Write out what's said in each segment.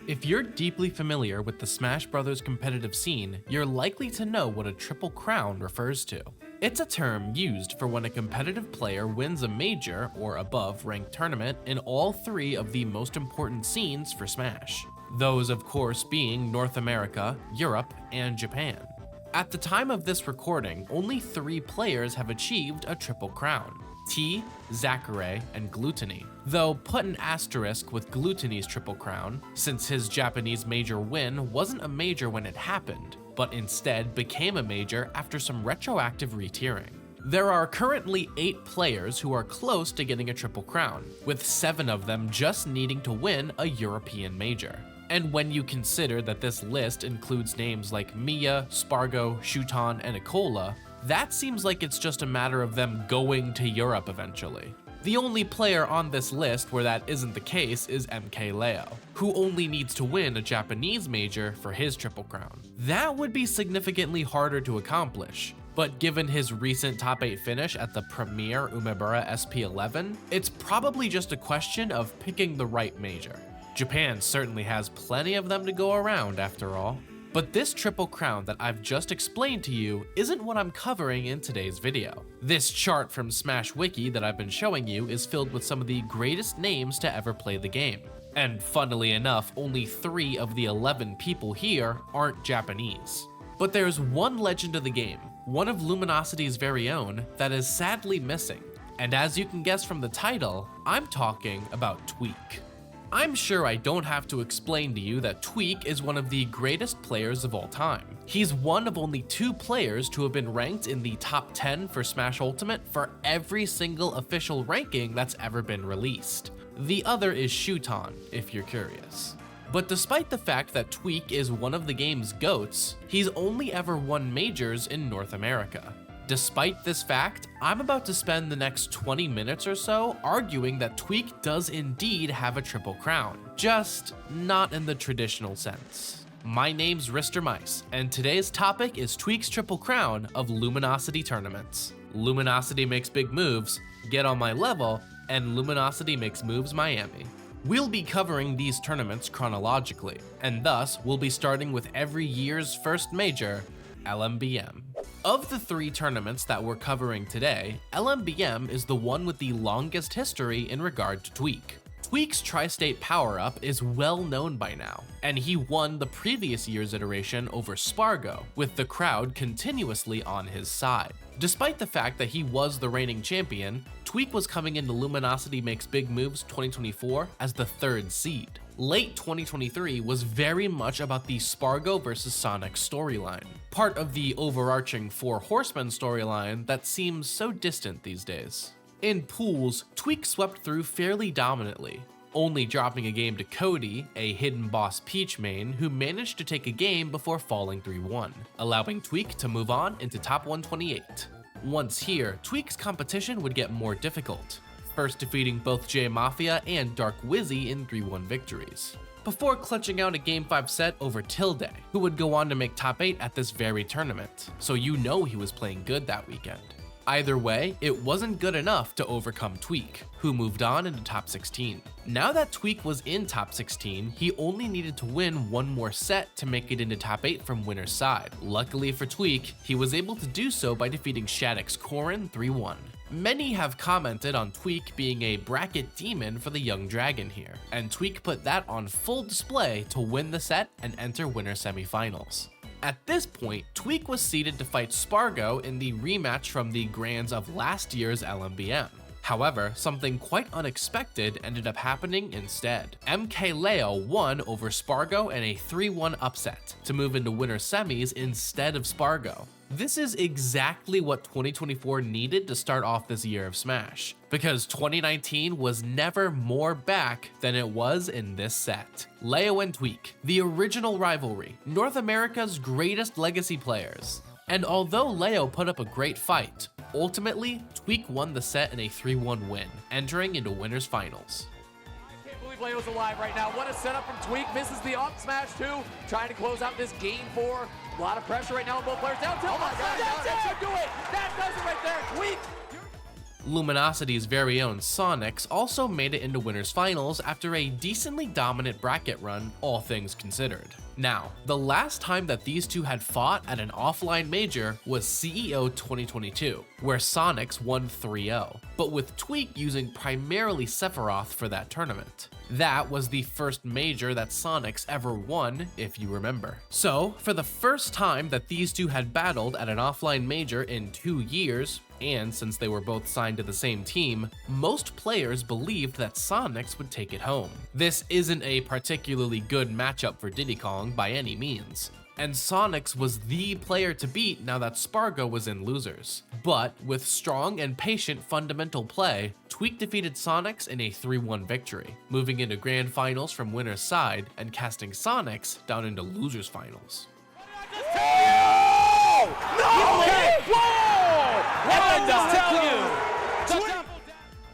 If you're deeply familiar with the Smash Bros. Competitive scene, you're likely to know what a Triple Crown refers to. It's a term used for when a competitive player wins a major or above ranked tournament in all three of the most important scenes for Smash. Those, of course, being North America, Europe, and Japan. At the time of this recording, only 3 players have achieved a Triple Crown: T, Zachary, and Gluttony, though put an asterisk with Gluttony's Triple Crown, since his Japanese major win wasn't a major when it happened, but instead became a major after some retroactive retiering. There are currently 8 players who are close to getting a Triple Crown, with 7 of them just needing to win a European major. And when you consider that this list includes names like Mia, Spargo, Shuton, and Ikola, that seems like it's just a matter of them going to Europe eventually. The only player on this list where that isn't the case is MKLeo, who only needs to win a Japanese major for his Triple Crown. That would be significantly harder to accomplish, but given his recent top 8 finish at the premier Umebura SP11, it's probably just a question of picking the right major. Japan certainly has plenty of them to go around after all. But this Triple Crown that I've just explained to you isn't what I'm covering in today's video. This chart from Smash Wiki that I've been showing you is filled with some of the greatest names to ever play the game. And funnily enough, only 3 of the 11 people here aren't Japanese. But there's one legend of the game, one of Luminosity's very own, that is sadly missing. And as you can guess from the title, I'm talking about Tweek. I'm sure I don't have to explain to you that Tweek is one of the greatest players of all time. He's one of only 2 players to have been ranked in the top 10 for Smash Ultimate for every single official ranking that's ever been released. The other is Shuton, if you're curious. But despite the fact that Tweek is one of the game's GOATs, he's only ever won majors in North America. Despite this fact, I'm about to spend the next 20 minutes or so arguing that Tweek does indeed have a Triple Crown, just not in the traditional sense. My name's Rister Mice, and today's topic is Tweek's Triple Crown of Luminosity tournaments. Luminosity Makes Big Moves, Get on My Level, and Luminosity Makes Moves Miami. We'll be covering these tournaments chronologically, and thus we'll be starting with every year's first major, LMBM. Of the 3 tournaments that we're covering today, LMBM is the one with the longest history in regard to Tweek. Tweek's Tri-State power-up is well known by now, and he won the previous year's iteration over Spargo, with the crowd continuously on his side. Despite the fact that he was the reigning champion, Tweek was coming into Luminosity Makes Big Moves 2024 as the 3rd seed. Late 2023 was very much about the Spargo vs Sonic storyline, part of the overarching 4 Horsemen storyline that seems so distant these days. In pools, Tweek swept through fairly dominantly, only dropping a game to Cody, a hidden boss Peach main who managed to take a game before falling 3-1, allowing Tweek to move on into top 128. Once here, Tweek's competition would get more difficult, first defeating both J Mafia and Dark Wizzy in 3-1 victories, before clutching out a Game 5 set over Tilde, who would go on to make top 8 at this very tournament, so you know he was playing good that weekend. Either way, it wasn't good enough to overcome Tweek, who moved on into top 16. Now that Tweek was in top 16, he only needed to win one more set to make it into top 8 from winner's side. Luckily for Tweek, he was able to do so by defeating Shattuck's Corrin 3-1. Many have commented on Tweek being a bracket demon for the young dragon here, and Tweek put that on full display to win the set and enter winner semifinals. At this point, Tweek was seeded to fight Spargo in the rematch from the grands of last year's LMBM. However, something quite unexpected ended up happening instead. MKLeo won over Spargo in a 3-1 upset to move into winner semis instead of Spargo. This is exactly what 2024 needed to start off this year of Smash, because 2019 was never more back than it was in this set. Leo and Tweek, the original rivalry, North America's greatest legacy players. And although Leo put up a great fight, ultimately, Tweek won the set in a 3-1 win, entering into winners finals. I can't believe Leo's alive right now. What a setup from Tweek. Misses the up smash too, trying to close out this game 4. A lot of pressure right now on both players. Down tilt. Oh my God, that should do it. That does it right there. Tweek. Luminosity's very own Sonics also made it into winners finals after a decently dominant bracket run, all things considered. Now, the last time that these two had fought at an offline major was CEO 2022, where Sonics won 3-0, but with Tweek using primarily Sephiroth for that tournament. That was the first major that Sonics ever won, if you remember. So, for the first time that these two had battled at an offline major in 2 years, and since they were both signed to the same team, most players believed that Sonics would take it home. This isn't a particularly good matchup for Diddy Kong by any means, and Sonics was the player to beat now that Spargo was in losers. But with strong and patient fundamental play, Tweek defeated Sonics in a 3-1 victory, moving into grand finals from winner's side and casting Sonics down into losers finals.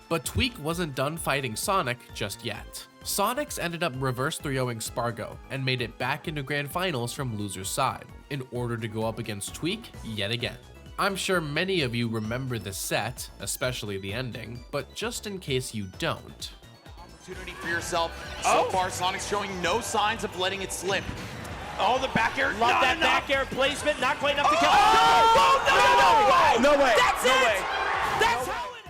But Tweek wasn't done fighting Sonic just yet. Sonics ended up reverse 3-0ing Spargo and made it back into grand finals from loser's side in order to go up against Tweek yet again. I'm sure many of you remember the set, especially the ending, but just in case you don't. Opportunity for yourself. So far, Sonic's showing no signs of letting it slip. Oh, the back air. Love that back air placement. Not quite enough to kill. No way. That's No it. way. That's how it is.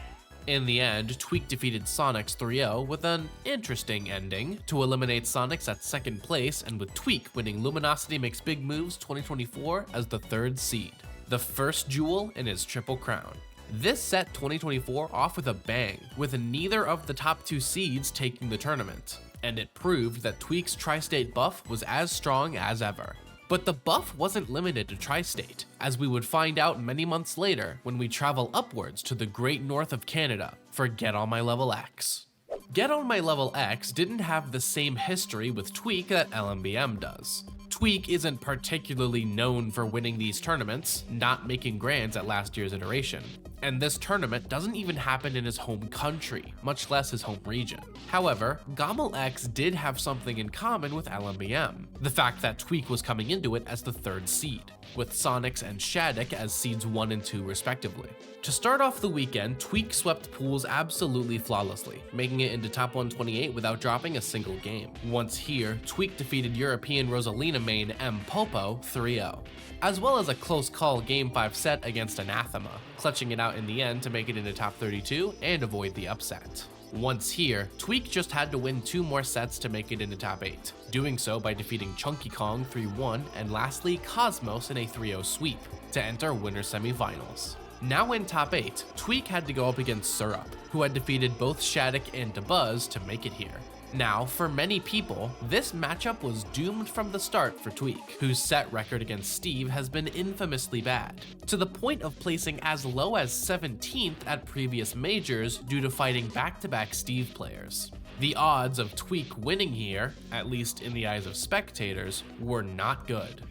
In the end, Tweek defeated Sonics 3-0 with an interesting ending to eliminate Sonics at second place, and with Tweek winning Luminosity Makes Big Moves 2024 as the 3rd seed, the first jewel in his Triple Crown. This set 2024 off with a bang, with neither of the top 2 seeds taking the tournament, and it proved that Tweek's Tri-State buff was as strong as ever. But the buff wasn't limited to Tri-State, as we would find out many months later when we travel upwards to the great north of Canada for Get On My Level X. Get On My Level X didn't have the same history with Tweek that LMBM does. Tweek isn't particularly known for winning these tournaments, not making grands at last year's iteration. And this tournament doesn't even happen in his home country, much less his home region. However, Gommel X did have something in common with LMBM, the fact that Tweek was coming into it as the 3rd seed, with Sonics and Shattuck as seeds 1 and 2 respectively. To start off the weekend, Tweek swept pools absolutely flawlessly, making it into top 128 without dropping a single game. Once here, Tweek defeated European Rosalina main M Popo 3-0, as well as a close call Game 5 set against Anathema, clutching it out in the end to make it into top 32 and avoid the upset. Once here, Tweek just had to win 2 more sets to make it into top 8, doing so by defeating Chunky Kong 3-1 and lastly Cosmos in a 3-0 sweep to enter winner semifinals. Now in top 8, Tweek had to go up against Syrup, who had defeated both Shattuck and DeBuzz to make it here. Now, for many people, this matchup was doomed from the start for Tweek, whose set record against Steve has been infamously bad, to the point of placing as low as 17th at previous majors due to fighting back-to-back Steve players. The odds of Tweek winning here, at least in the eyes of spectators, were not good.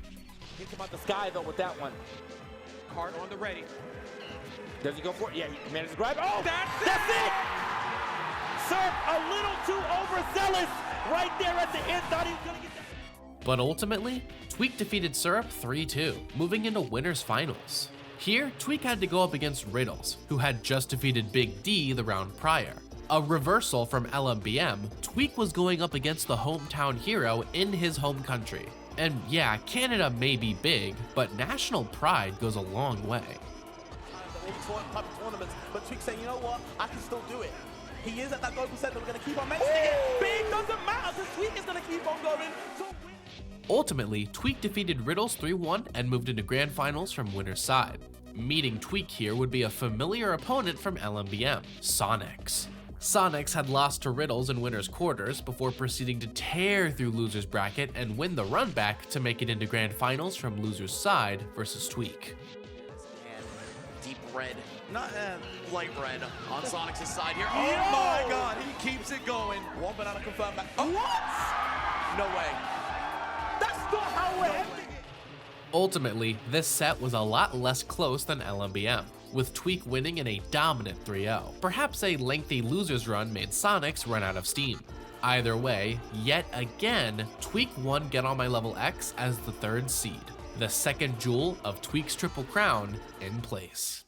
Think about the sky though with that one. Card on the ready. Does he go for it? Yeah, he managed to grab it. Oh, that's it! Sir, a little too overzealous right there at the end. Thought he was gonna get that. But ultimately, Tweek defeated Syrup 3-2, moving into winners finals. Here, Tweek had to go up against Riddles, who had just defeated Big D the round prior. A reversal from LMBM, Tweek was going up against the hometown hero in his home country. And yeah, Canada may be big, but national pride goes a long way. Tournaments, but Tweek saying, you know what, I can still do it. He is at that global center. We're going to keep on mentioning it. Big doesn't matter because Tweek is going to keep on going. Ultimately, Tweek defeated Riddles 3-1 and moved into grand finals from winner's side. Meeting Tweek here would be a familiar opponent from LMBM, Sonics. Sonics had lost to Riddles in winner's quarters before proceeding to tear through loser's bracket and win the run back to make it into grand finals from loser's side versus Tweek. Deep red, not light red on Sonic's side here. Oh Yo! my god, he keeps it going. One banana confirmed back. Oh. What? No way. That's not how we're ending it. Ultimately, this set was a lot less close than LMBM, with Tweek winning in a dominant 3-0. Perhaps a lengthy loser's run made Sonics run out of steam. Either way, yet again, Tweek won Get On My Level X as the 3rd seed, the second jewel of Tweek's Triple Crown in place.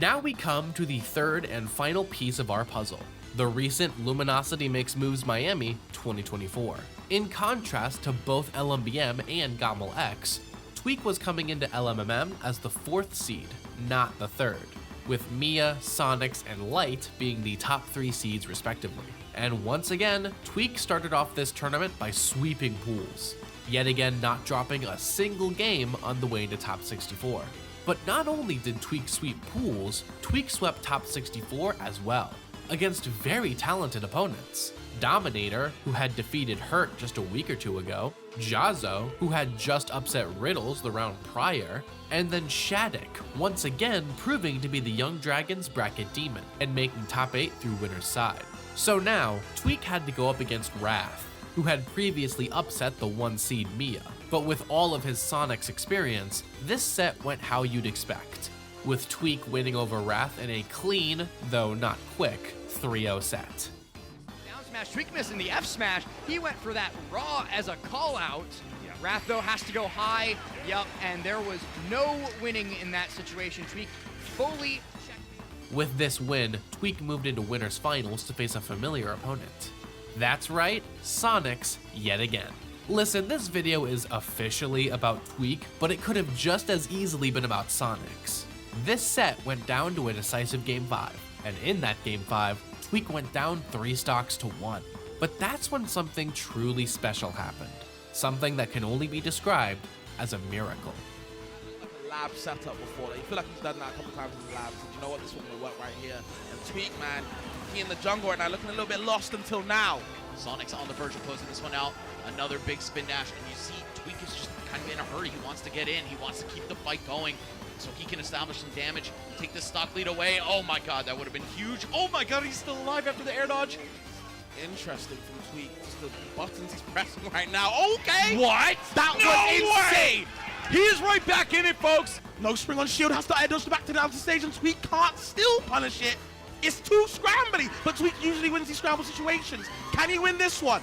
Now we come to the third and final piece of our puzzle, the recent Luminosity Makes Moves Miami 2024. In contrast to both LMBM and Gommel X, Tweek was coming into LMMM as the 4th seed, not the 3rd, with Mia, Sonics, and Light being the top 3 seeds respectively. And once again, Tweek started off this tournament by sweeping pools, yet again not dropping a single game on the way to top 64. But not only did Tweek sweep pools, Tweek swept top 64 as well, against very talented opponents. Dominator, who had defeated Hurt just a week or two ago, Jazzo, who had just upset Riddles the round prior, and then Shattuck, once again proving to be the Young Dragons bracket demon and making top 8 through winner's side. So now, Tweek had to go up against Wrath, who had previously upset the 1 seed Mia. But with all of his Sonics experience, this set went how you'd expect, with Tweek winning over Wrath in a clean, though not quick, 3-0 set. Down smash, Tweek missing the F smash. He went for that raw as a call out. Wrath though has to go high. Yup, and there was no winning in that situation. Tweek fully checked. With this win, Tweek moved into winners finals to face a familiar opponent. That's right, Sonics yet again. Listen, this video is officially about Tweek, but it could have just as easily been about Sonics. This set went down to a decisive Game 5, and in that Game 5, Tweek went down 3 stocks to 1. But that's when something truly special happened. Something that can only be described as a miracle. Like a lab setup before. You feel like he's done that a couple times in the lab. So you know what, this one will work right here. And Tweek, man, he in the jungle right now, looking a little bit lost until now. Sonic's on the verge of closing this one out. Another big spin dash, and you see Tweek is just kind of in a hurry. He wants to get in. He wants to keep the fight going so he can establish some damage, take this stock lead away. Oh my god, that would have been huge. Oh my god, he's still alive after the air dodge. Interesting from Tweek. Just the buttons he's pressing right now. Okay. What? That No was way! insane. He is right back in it, folks. No spring on shield. Has to air dodge back to the outer stage, and Tweek can't still punish it. It's too scrambly, but Tweek usually wins these scramble situations. Can he win this one?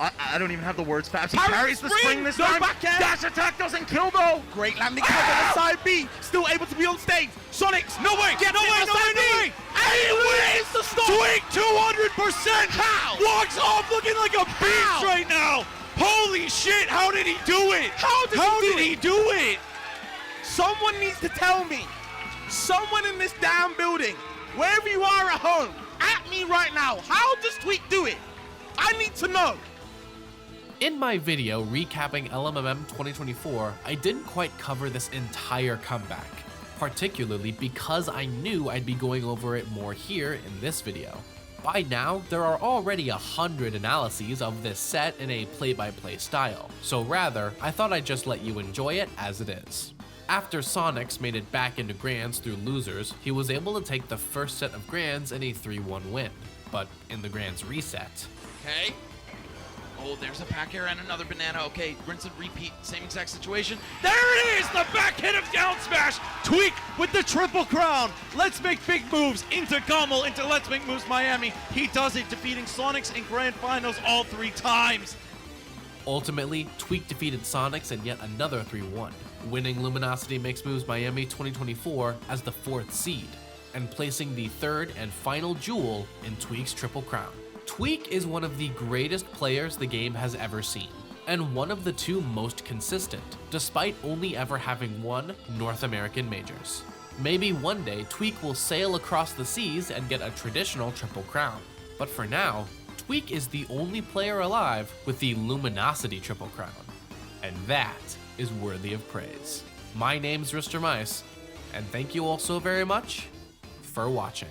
I don't even have the words, Fabs. He Parry carries the spring this no time. back air. Dash attack doesn't kill though. Great landing cover on the side B. Still able to be on stage. Sonics. No way! Gets No it way! on No side way! No B. way! And he wins the stop. Tweek 200%. How? Walks off looking like a beast right now. Holy shit! How did he do it? How did he do it? Someone needs to tell me. Someone in this damn building, wherever you are at home, at me right now. How does Tweek do it? I need to know. In my video recapping LMMM 2024, I didn't quite cover this entire comeback, particularly because I knew I'd be going over it more here in this video. By now, there are already 100 analyses of this set in a play-by-play style, so rather, I thought I'd just let you enjoy it as it is. After Sonics made it back into Grands through losers, he was able to take the first set of Grands in a 3-1 win, but in the Grands reset. Okay. Oh, there's a back air and another banana. Okay, rinse and repeat, same exact situation. There it is, the back hit of down smash. Tweek with the Triple Crown. Let's Make Big Moves into Gommel, into Let's Make Moves Miami. He does it, defeating Sonics in Grand Finals all 3 times. Ultimately, Tweek defeated Sonics in yet another 3-1, winning Luminosity Makes Moves Miami 2024 as the 4th seed, and placing the 3rd and final jewel in Tweek's Triple Crown. Tweek is one of the greatest players the game has ever seen, and one of the 2 most consistent, despite only ever having 1 North American Majors. Maybe one day Tweek will sail across the seas and get a traditional Triple Crown, but for now, Tweek is the only player alive with the Luminosity Triple Crown, and that is worthy of praise. My name's Mr. Mice, and thank you all so very much for watching.